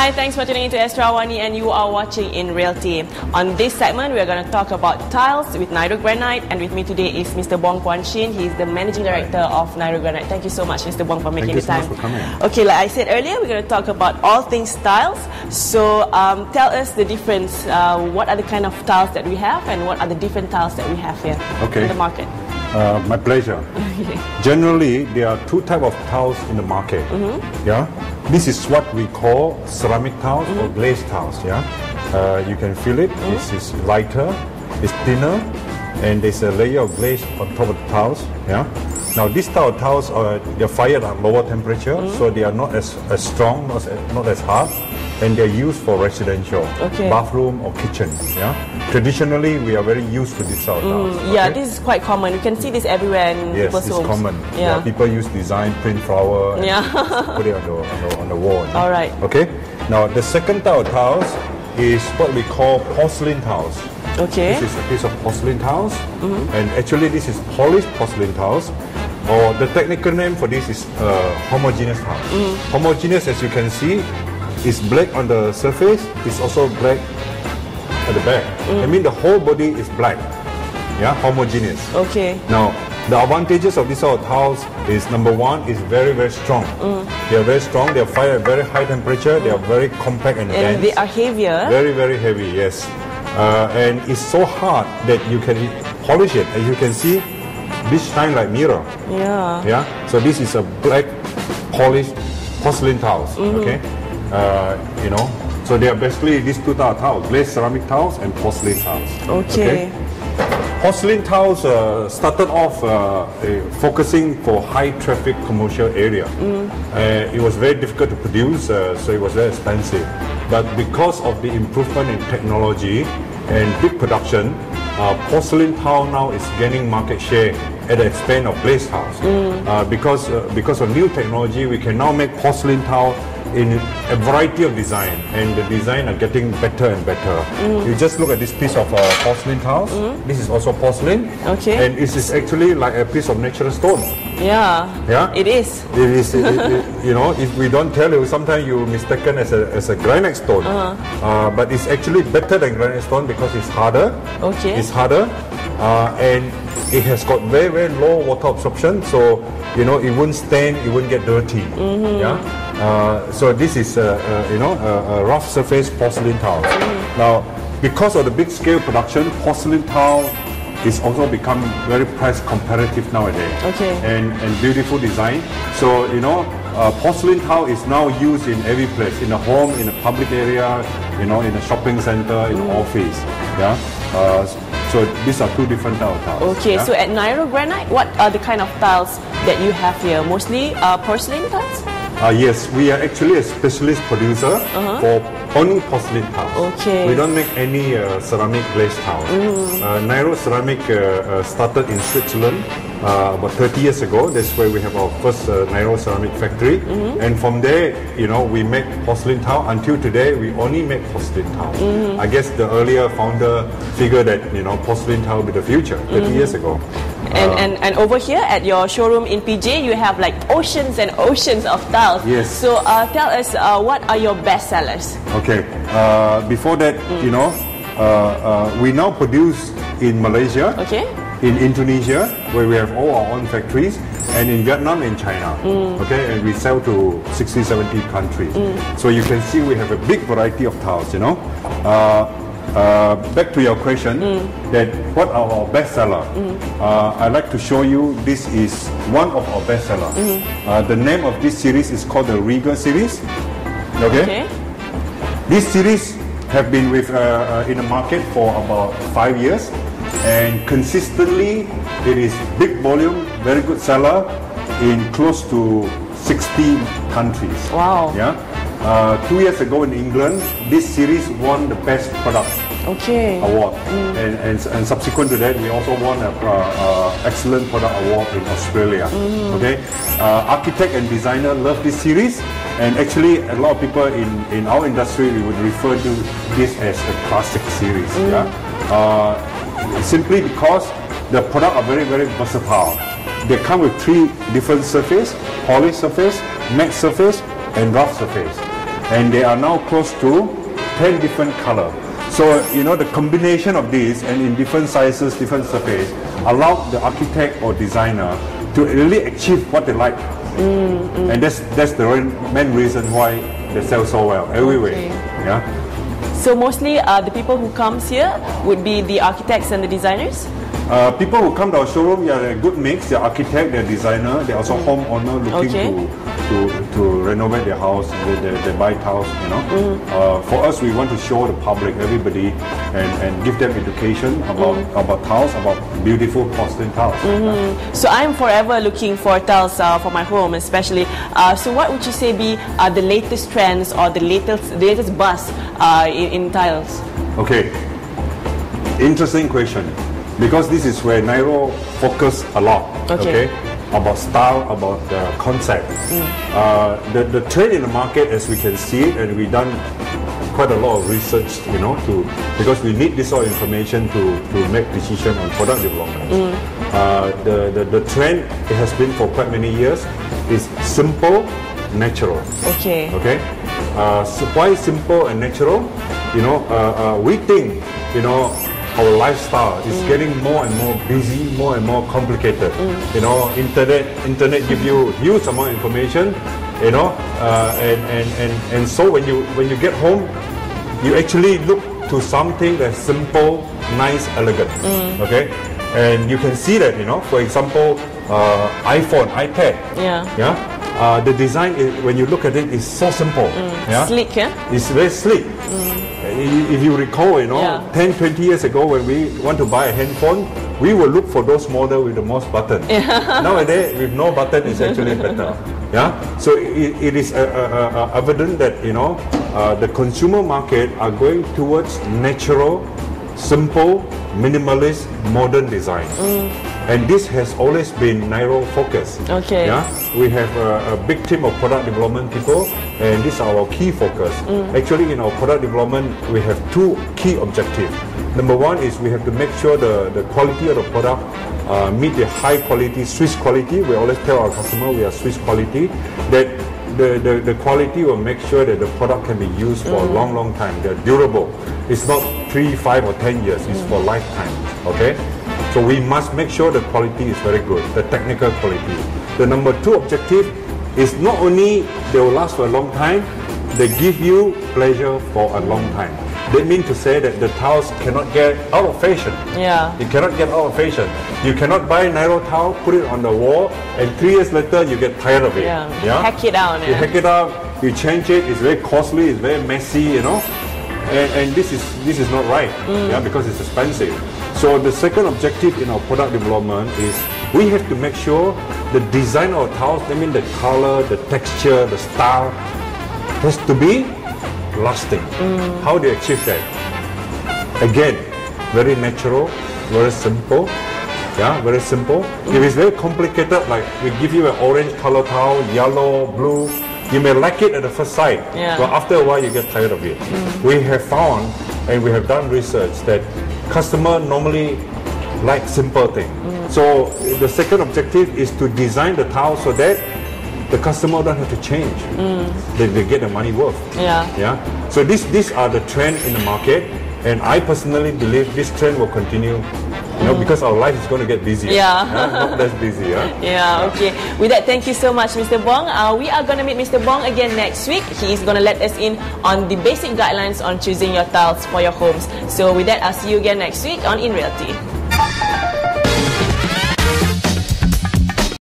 Hi, thanks for tuning into Astro Awani, and you are watching in Realty. On this segment, we are going to talk about tiles with Niro Granite, and with me today is Mr. Bong Kuan Shin. He is the Managing Director of Niro Granite. Thank you so much, Mr. Bong, for making the time. Thank you so much for coming. Okay, like I said earlier, we're going to talk about all things tiles. So tell us the difference. What are the kind of tiles that we have, and what are the different tiles that we have here in the market? My pleasure. Generally, there are two types of tiles in the market. Yeah, this is what we call ceramic tiles or glazed tiles. Yeah, you can feel it. This is lighter, it's thinner, and there's a layer of glaze on top of the tiles. Yeah. Now, these style of tiles they're fired at lower temperature, so they are not as strong, not as hard, and they're used for residential, bathroom or kitchen. Yeah. Traditionally, we are very used to this style of tiles. Yeah, this is quite common. You can see this everywhere in people's homes. Yes, it's common. Yeah, people use design, print flower, and put it on the wall. All right. Okay. Now, the second type of tiles is what we call porcelain tiles. Okay. This is a piece of porcelain tiles, and actually this is polished porcelain tiles, or the technical name for this is homogeneous tiles. Homogeneous, as you can see, is black on the surface, it's also black at the back. I mean the whole body is black. Yeah, homogeneous. Okay. Now, the advantages of these sort of tiles is, number one, is very, very strong. They are very strong, they are fired at very high temperature, they are very compact and dense. And they are heavier. Very, very heavy, yes. And it's so hard that you can polish it. As you can see, this shine like mirror. Yeah. Yeah. So this is a black polished porcelain tiles. Okay. You know. So they are basically these two types of tiles: glazed ceramic tiles and porcelain tiles. Okay. Porcelain tiles started off focusing for high traffic commercial area. It was very difficult to produce, so it was very expensive. But because of the improvement in technology and big production, porcelain tile now is gaining market share at the expense of glazed tiles. Because of new technology, we can now make porcelain tile in a variety of design, and the design are getting better and better. You just look at this piece of porcelain tiles. This is also porcelain, and it is actually like a piece of natural stone. Yeah, it is. It is. You know, if we don't tell you, sometimes you mistaken as a granite stone. But it's actually better than granite stone because it's harder. It's harder, and it has got very, very low water absorption. So you know, it won't stain, it won't get dirty. Yeah. So this is you know, a rough surface porcelain tile. Now, because of the big scale production, porcelain tile is also become very price competitive nowadays. And beautiful design. So you know, porcelain tile is now used in every place, in a home, in a public area, you know, in a shopping center, in an office. Yeah. So these are two different types of tiles. So at Niro Granite, what are the kind of tiles that you have here? Mostly porcelain tiles? Yes, we are actually a specialist producer for only porcelain tiles. We don't make any ceramic glazed tiles. Niro Ceramic started in Switzerland about 30 years ago. That's where we have our first Niro Ceramic factory. And from there, you know, we make porcelain tile. Until today, we only make porcelain tile. I guess the earlier founder figured that, you know, porcelain tile will be the future 30 years ago. And over here at your showroom in PJ, you have like oceans and oceans of tiles. Yes. So tell us, what are your best sellers? Okay. Before that, you know, we now produce in Malaysia, in Indonesia, where we have all our own factories, and in Vietnam and China. And we sell to 60, 70 countries. So you can see we have a big variety of tiles, you know. Back to your question, that what are our bestseller? I'd like to show you, this is one of our bestseller. The name of this series is called the Regal series. This series have been with in the market for about 5 years, and consistently it is big volume, very good seller in close to 60 countries. Wow. Yeah. 2 years ago in England, this series won the best product award, and subsequent to that, we also won an excellent product award in Australia. Architect and designer love this series, and actually a lot of people in our industry, we would refer to this as the classic series. Simply because the products are very, very versatile. They come with 3 different surface: polished surface, matte surface, and rough surface. and they are now close to 10 different color. So, you know, the combination of these and in different sizes, different surface, allow the architect or designer to really achieve what they like. And that's the main reason why they sell so well everywhere. Okay. Yeah. So mostly the people who comes here would be the architects and the designers? People who come to our showroom, they are a good mix. They're architect, they're designer, they're also homeowner looking to renovate their house. They buy tiles, you know. For us, we want to show the public, everybody, and give them education about tiles, about beautiful porcelain tiles. So I'm forever looking for tiles for my home, especially. So what would you say be the latest trends or the latest buzz in tiles? Okay, interesting question. Because this is where Niro focus a lot, okay? About style, about the concept. The trend in the market, as we can see it, and we've done quite a lot of research, you know, because we need this sort of information to make decision on product development. The trend, it has been for quite many years, is simple, natural. Okay. So why simple and natural? You know, we think, you know, our lifestyle is getting more and more busy, more and more complicated. You know, internet give you huge amount of information. You know, and so when you get home, you actually look to something that's simple, nice, elegant. Okay, and you can see that, you know, for example, iPhone, iPad. The design when you look at it is so simple. Sleek, yeah? It's very sleek. If you recall, you know, 10, 20 years ago when we want to buy a handphone, we will look for those models with the most button. Nowadays, with no button is actually better. So it is evident that, you know, the consumer market are going towards natural, simple, minimalist, modern design. And this has always been Niro focus. We have a big team of product development people, and these are our key focus. Actually, in our product development, we have two key objectives. Number one is we have to make sure the quality of the product meet the high quality, Swiss quality. We always tell our customer we are Swiss quality, that the quality will make sure that the product can be used for a long time. They're durable. It's not 3, 5 or 10 years, it's for lifetime. Okay? So we must make sure the quality is very good, the technical quality. The number two objective is not only they will last for a long time, they give you pleasure for a long time. That means to say that the tiles cannot get out of fashion. It cannot get out of fashion. You cannot buy Niro tile, put it on the wall, and 3 years later you get tired of it. Hack it out. You hack it out, you change it, it's very costly, it's very messy, you know. And this is not right, because it's expensive. So the second objective in our product development is we have to make sure the design of tiles, I mean the color, the texture, the style, has to be lasting. How do you achieve that? Again, very natural, very simple. Very simple. If it's very complicated, like we give you an orange color tile, yellow, blue, you may like it at the first sight, but after a while you get tired of it. We have found, and we have done research, that customer normally like simple things. So the second objective is to design the tile so that the customer don't have to change. They get the money worth. So these are the trend in the market, and I personally believe this trend will continue. You know, because our life is going to get busier. Not less busy. Okay. With that, thank you so much, Mr. Bong. We are going to meet Mr. Bong again next week. He is going to let us in on the basic guidelines on choosing your tiles for your homes. So with that, I'll see you again next week on In Realty.